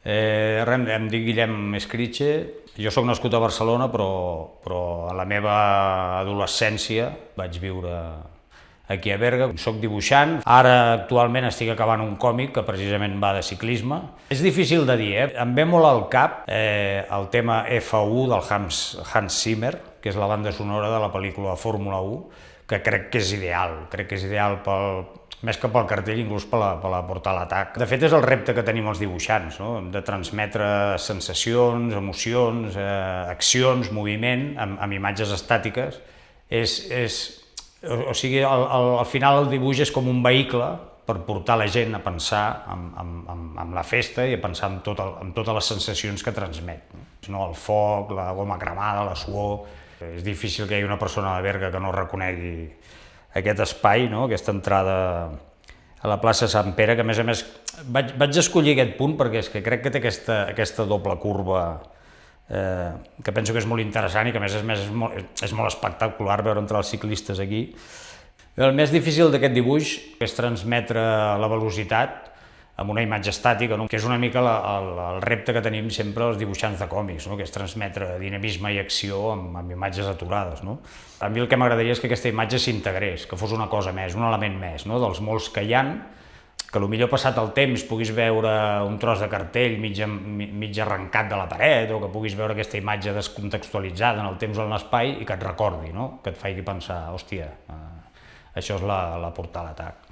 Res, em dic Guillem Escritxe, jo sóc nascut a Barcelona, però a la meva adolescència vaig viure aquí a Berga. Soc dibuixant, ara actualment estic acabant un còmic que precisament va de ciclisme. És difícil de dir, em ve molt al cap el tema F1 del Hans Zimmer, que és la banda sonora de la pel·lícula Fórmula 1, que crec que és ideal més que pel cartell, inclús per la portar a l'atac. De fet, és el repte que tenim els dibuixants, no? De transmetre sensacions, emocions, accions, moviment, amb imatges estàtiques. O sigui, al final el dibuix és com un vehicle per portar la gent a pensar en la festa i a pensar en totes les sensacions que transmet. No? El foc, la goma cremada, la suor. És difícil que hi hagi una persona de Berga que no reconegui aquest espai, no? Aquesta entrada a la plaça Sant Pere, que a més vaig escollir aquest punt perquè és que crec que té aquesta doble curva que penso que és molt interessant i que a més és molt espectacular veure entre els ciclistes aquí. El més difícil d'aquest dibuix és transmetre la velocitat amb una imatge estàtica, no? Que és una mica el repte que tenim sempre els dibuixants de còmics, no? Que és transmetre dinamisme i acció amb imatges aturades. No? A mi el que m'agradaria és que aquesta imatge s'integrés, que fos una cosa més, un element més, no? Dels molts que hi ha, que potser passat el temps puguis veure un tros de cartell mig arrencat de la paret o que puguis veure aquesta imatge descontextualitzada en el temps o en l'espai i que et recordi, no? Que et faci pensar, hòstia, això és la portar a l'atac.